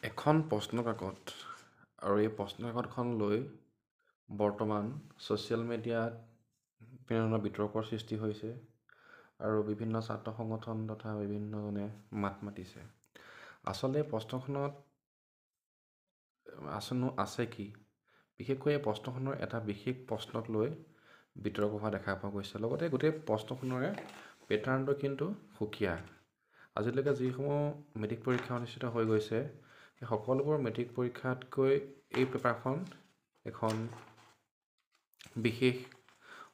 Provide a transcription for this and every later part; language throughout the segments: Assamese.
এখন প্ৰশ্ন কাকত আৰু এই প্ৰশ্ন কাকতখন লৈ বৰ্তমান ছ'চিয়েল মিডিয়াত বিভিন্ন ধৰণৰ বিতৰ্কৰ সৃষ্টি হৈছে আৰু বিভিন্ন ছাত্ৰ সংগঠন তথা বিভিন্নজনে মাত মাতিছে। আচলতে এই প্ৰশ্নখনত আছে কি? বিশেষকৈ এই প্ৰশ্নখনৰ এটা বিশেষ প্ৰশ্নক লৈ বিতৰ্ক হোৱা দেখা পোৱা গৈছে। লগতে গোটেই প্ৰশ্নখনৰে পেটাৰ্ণটো কিন্তু সুকীয়া। আজিলৈকে যিসমূহ মেট্ৰিক পৰীক্ষা অনুষ্ঠিত হৈ গৈছে, সেই সকলোবোৰ মেট্ৰিক পৰীক্ষাতকৈ এই পেপাৰখন এখন বিশেষ,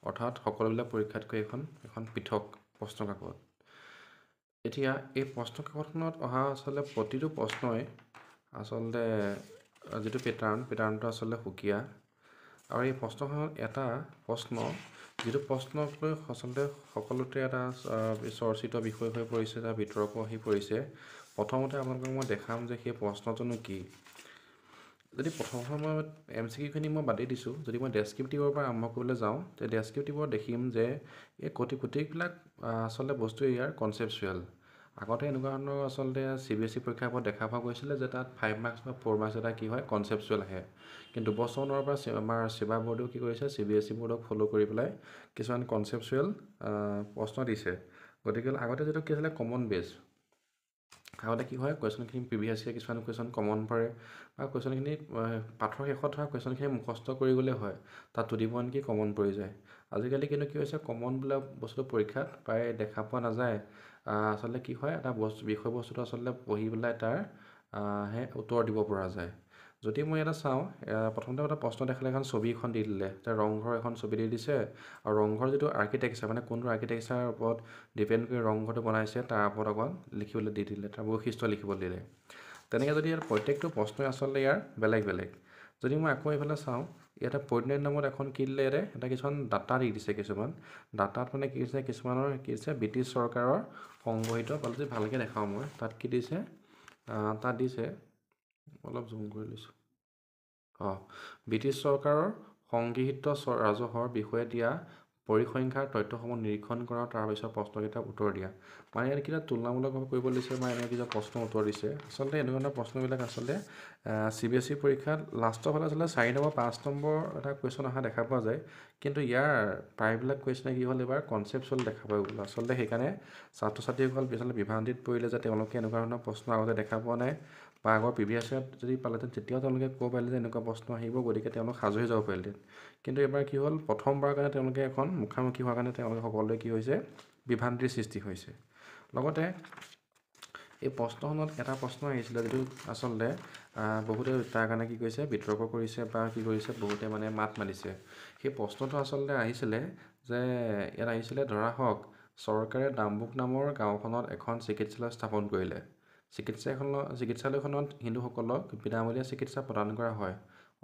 অৰ্থাৎ সকলোবিলাক পৰীক্ষাতকৈ এখন পৃথক প্ৰশ্ন কাকত। এতিয়া এই প্ৰশ্ন কাকতখনত অহা আচলতে প্ৰতিটো প্ৰশ্নই আচলতে যিটো পেটাৰ্ণটো আচলতে সুকীয়া। আৰু এই প্ৰশ্নখনত এটা প্ৰশ্ন, যিটো প্ৰশ্নক লৈ আচলতে সকলোতে এটা চৰ্চিত বিষয় হৈ পৰিছে, এটা বিতৰ্ক আহি পৰিছে। প্ৰথমতে আপোনালোকক মই দেখাম যে সেই প্ৰশ্নটোনো কি। যদি প্ৰথম সময়ত MCQ মই বাদেই দিছোঁ, যদি মই ডেছক্ৰিপটিভৰ পৰা আৰম্ভ কৰিবলৈ যাওঁ, তে ডেছক্ৰিপটিভত দেখিম যে এই গোটেইবিলাক আচলতে বস্তু ইয়াৰ কনচেপচুৱেল। আগতে এনেকুৱা ধৰণৰ আচলতে CBSE পৰীক্ষাৰ পৰা দেখা পোৱা গৈছিলে যে তাত 5 মাৰ্কছ বা 4 মাৰ্কছ এটা কি হয়, কনচেপচুৱেল আহে। কিন্তু দুবছৰৰ পৰা আমাৰ ছেবা বৰ্ডেও কি কৰিছে, CBSE বৰ্ডক ফ'ল' কৰি পেলাই কিছুমান কনচেপচুৱেল প্ৰশ্ন দিছে। গতিকে আগতে যিটো কি আছিলে কমন বেছ, আগতে কি হয়, কুৱেশ্যনখিনি প্ৰিভিয়াছ ইয়েৰ কিছুমান কুৱেশ্যন কমন পৰে বা কুৱেশ্যনখিনি পাঠৰ শেষত ধৰা কুৱেশ্যনখিনি মুখস্থ কৰি গ'লে হয়, তাত 2D কি কমন পৰি যায়। আজিকালি কিন্তু কি হৈছে, কমন বোলা বস্তুটো পৰীক্ষাত প্ৰায় দেখা পোৱা নাযায়। আচলতে কি হয়, এটা বিষয়বস্তুটো আচলতে পঢ়ি পেলাই তাৰ উত্তৰ দিব পৰা যায়। যদি মই এটা চাওঁ, প্ৰথমতে এটা প্ৰশ্ন দেখালে এখন ছবি এখন দি দিলে, ৰংঘৰ এখন ছবি দি দিছে, আৰু ৰংঘৰ যিটো আৰ্কিটেক্সাৰ, মানে কোনটো আৰ্কিটেক্সাৰৰ ওপৰত ডিপেণ্ড কৰি ৰংঘৰটো বনাইছে তাৰ ওপৰত অকণ লিখিবলৈ দি দিলে, তাৰ বৈশিষ্ট্য লিখিবলৈ দিলে। তেনেকৈ যদি ইয়াৰ প্ৰত্যেকটো প্ৰশ্নই আচলতে ইয়াৰ বেলেগ বেলেগ। যদি মই আকৌ এইফালে চাওঁ, ইয়াতে পইণ্ট নামত এখন কি দিলে, এটা কিছুমান ডাটা দি দিছে। কিছুমান ডাটাত মানে কি দিছে, কিছুমানৰ কি দিছে, ব্ৰিটিছ চৰকাৰৰ সংগঠিত, যদি ভালকৈ দেখাওঁ মই, তাত কি দিছে, তাত দিছে, অলপ জুম কৰি লৈছোঁ, ব্ৰিটিছ চৰকাৰৰ সংগৃহীত ৰাজহৰ বিষয়ে দিয়া পৰিসংখ্যাৰ তথ্যসমূহ নিৰীক্ষণ কৰা, তাৰপিছত প্ৰশ্নকেইটাৰ উত্তৰ দিয়া। মানে ইয়াত কিবা তুলনামূলকভাৱে কৰিব দিছে, বা এনেকৈ কিবা প্ৰশ্নৰ উত্তৰ দিছে। আচলতে এনেকুৱা ধৰণৰ প্ৰশ্নবিলাক আচলতে CBSE পৰীক্ষাত লাষ্টৰ ফালে আচলতে 4 নম্বৰ 5 নম্বৰ এটা কুৱেশ্যন অহা দেখা পোৱা যায়। কিন্তু ইয়াৰ প্ৰায়বিলাক কুৱেশ্যনে কি হ'ল, এইবাৰ কনচেপচুৱেল দেখা পোৱা গ'ল। আচলতে সেইকাৰণে ছাত্ৰ ছাত্ৰীসকল আচলতে বিভ্ৰান্তিত পৰিলে যে তেওঁলোকে এনেকুৱা ধৰণৰ প্ৰশ্ন আগতে দেখা পোৱা নাই, বা আগৰ প্ৰিভিয়াছ ইয়াৰত যদি পালেহেঁতেন তেতিয়াও তেওঁলোকে ক'ব পাৰিলে যে এনেকুৱা প্ৰশ্ন আহিব, গতিকে তেওঁলোক সাজু হৈ যাব পাৰিলেহেঁতেন। কিন্তু এইবাৰ কি হ'ল, প্ৰথমবাৰৰ কাৰণে তেওঁলোকে এখন মুখামুখি হোৱাৰ কাৰণে তেওঁলোকে সকলোৱে কি হৈছে, বিভ্ৰান্তিৰ সৃষ্টি হৈছে। লগতে এই প্ৰশ্নখনত এটা প্ৰশ্ন আহিছিলে, যিটো আচলতে বহুতে তাৰ কাৰণে কি কৰিছে, বিতৰ্ক কৰিছে বা কি কৰিছে, বহুতে মানে মাত মাতিছে। সেই প্ৰশ্নটো আচলতে আহিছিলে যে, ইয়াত আহিছিলে, ধৰা হওক চৰকাৰে ডাম্বুক নামৰ গাঁওখনত এখন চিকিৎসালয় স্থাপন কৰিলে। চিকিৎসালয়খনত হিন্দুসকলক বিনামূলীয়া চিকিৎসা প্ৰদান কৰা হয়।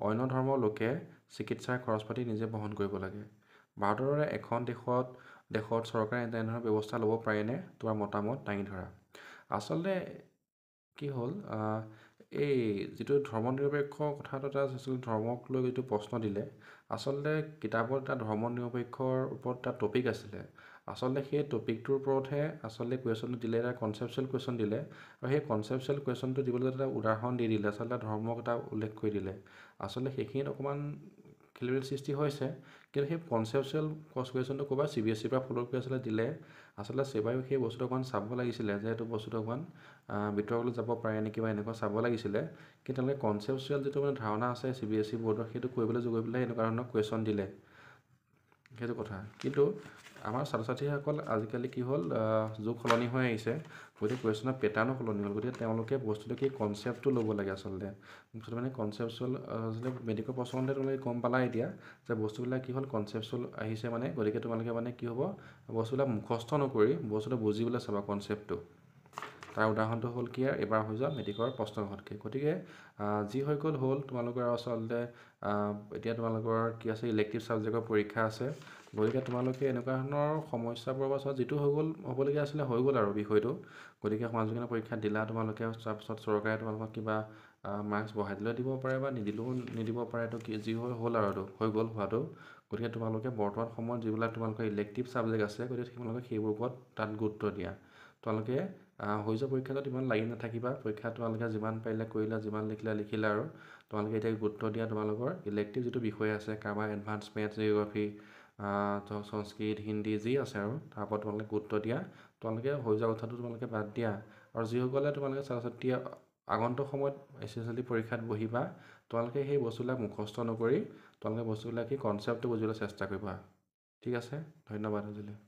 অন্য ধৰ্মৰ লোকে চিকিৎসাৰ খৰচ পাতি নিজে বহন কৰিব লাগে। ভাৰতৰ দৰে এখন দেশত চৰকাৰে এনেধৰণৰ ব্যৱস্থা ল'ব পাৰেনে? তোমাৰ মতামত দাঙি ধৰা। আচলতে কি হ'ল, এই যিটো ধৰ্ম নিৰপেক্ষ কথাটো এটা আচলতে ধৰ্মক লৈ যিটো প্ৰশ্ন দিলে, আচলতে কিতাপত এটা ধৰ্ম নিৰপেক্ষৰ ওপৰত এটা টপিক আছিলে। আচলতে সেই টপিকটোৰ ওপৰতহে আচলতে কুৱেশ্যনটো দিলে, এটা কনচেপচুৱেল কুৱেশ্যন দিলে, আৰু সেই কনচেপচুৱেল কুৱেশ্যনটো দিবলৈ এটা উদাহৰণ দি দিলে, আচলতে ধৰ্মক এটা উল্লেখ কৰি দিলে। আচলতে সেইখিনিত অকণমান খেলিমেলি সৃষ্টি হৈছে। কিন্তু সেই কনচেপচুৱেল কুৱেশ্যনটো ক'ৰবাত CBSEৰ পৰা ফ'ল' কৰি আচলতে দিলে। আচলতে ছেবায়ো সেই বস্তুটো অকণমান চাব লাগিছিলে যে এইটো বস্তুটো অকণমান বিতৰ্কলৈ যাব পাৰে নেকি, বা এনেকুৱা চাব লাগিছিলে। কিন্তু তেওঁলোকে কনচেপচুৱেল যিটো মানে ধাৰণা আছে CBSE বৰ্ডৰ, সেইটো কৰিবলৈ গৈ পেলাই এনেকুৱা ধৰণৰ কুৱেশ্যন দিলে, সেইটো কথা। কিন্তু আমাৰ ছাত্ৰ ছাত্ৰীসকল আজিকালি কি হ'ল, যুগ সলনি হৈ আহিছে, গতিকে কুৱেশ্যনৰ পেটাৰ্ণো সলনি হ'ল। গতিকে তেওঁলোকে বস্তুটো কি, কনচেপ্টটো ল'ব লাগে আচলতে। বস্তুটো মানে কনচেপচুৱেল, আচলতে মেট্ৰিকৰ প্ৰশ্নতে তোমালোকে গম পালা এতিয়া যে বস্তুবিলাক কি হ'ল, কনচেপচুৱেল আহিছে। মানে গতিকে তোমালোকে মানে কি হ'ব, বস্তুবিলাক মুখস্থ নকৰি বস্তুটো বুজিবলৈ চাবা, কনচেপ্টটো। তাৰ উদাহৰণটো হ'ল কি, এবাৰ হৈ যোৱা মেট্ৰিকৰ প্ৰশ্ন কাকতকে। গতিকে যি হৈ গ'ল হ'ল, তোমালোকৰ আচলতে এতিয়া তোমালোকৰ কি আছে, ইলেক্টিভ ছাবজেক্টৰ পৰীক্ষা আছে। গতিকে তোমালোকে এনেকুৱা ধৰণৰ সমস্যাবোৰৰ পৰা যিটো হৈ গ'ল, হ'বলগীয়া আছিলে হৈ গ'ল আৰু বিষয়টো। গতিকে সমাজ বিজ্ঞানৰ পৰীক্ষা দিলা তোমালোকে, তাৰপিছত চৰকাৰে তোমালোকক কিবা মাৰ্কছ বঢ়াই দিলেও দিব পাৰে বা নিদিলেও নিদিব পাৰে, এইটো কি যি হ'ল আৰু এইটো হৈ গ'ল হোৱাটো। গতিকে তোমালোকে বৰ্তমান সময়ত যিবিলাক তোমালোকৰ ইলেক্টিভ ছাবজেক্ট আছে, গতিকে তোমালোকে সেইবোৰৰ ওপৰত তাত গুৰুত্ব দিয়া। তোমালোকে হৈ যোৱা পৰীক্ষাটোত ইমান লাগি নাথাকিবা। পৰীক্ষা তোমালোকে যিমান পাৰিলে কৰিলা, যিমান লিখিলা লিখিলা আৰু তোমালোকে এতিয়া গুৰুত্ব দিয়া তোমালোকৰ ইলেক্টিভ যিটো বিষয় আছে, কাৰোবাৰ এডভান্স মেথছ, জিঅ'গ্ৰাফী, সংস্কৃত, হিন্দী যি আছে আৰু তাৰ ওপৰত তোমালোকে গুৰুত্ব দিয়া। তোমালোকে হৈ যোৱা কথাটো তোমালোকে বাদ দিয়া। আৰু যিসকলে তোমালোকে ছাত্ৰ ছাত্ৰীয়ে আগন্তুক সময়ত SSLC পৰীক্ষাত বহিবা, তোমালোকে সেই বস্তুবিলাক মুখস্থ নকৰি তোমালোকে বস্তুবিলাক কি কনচেপ্টটো বুজিবলৈ চেষ্টা কৰিবা। ঠিক আছে, ধন্যবাদ আজিলৈ।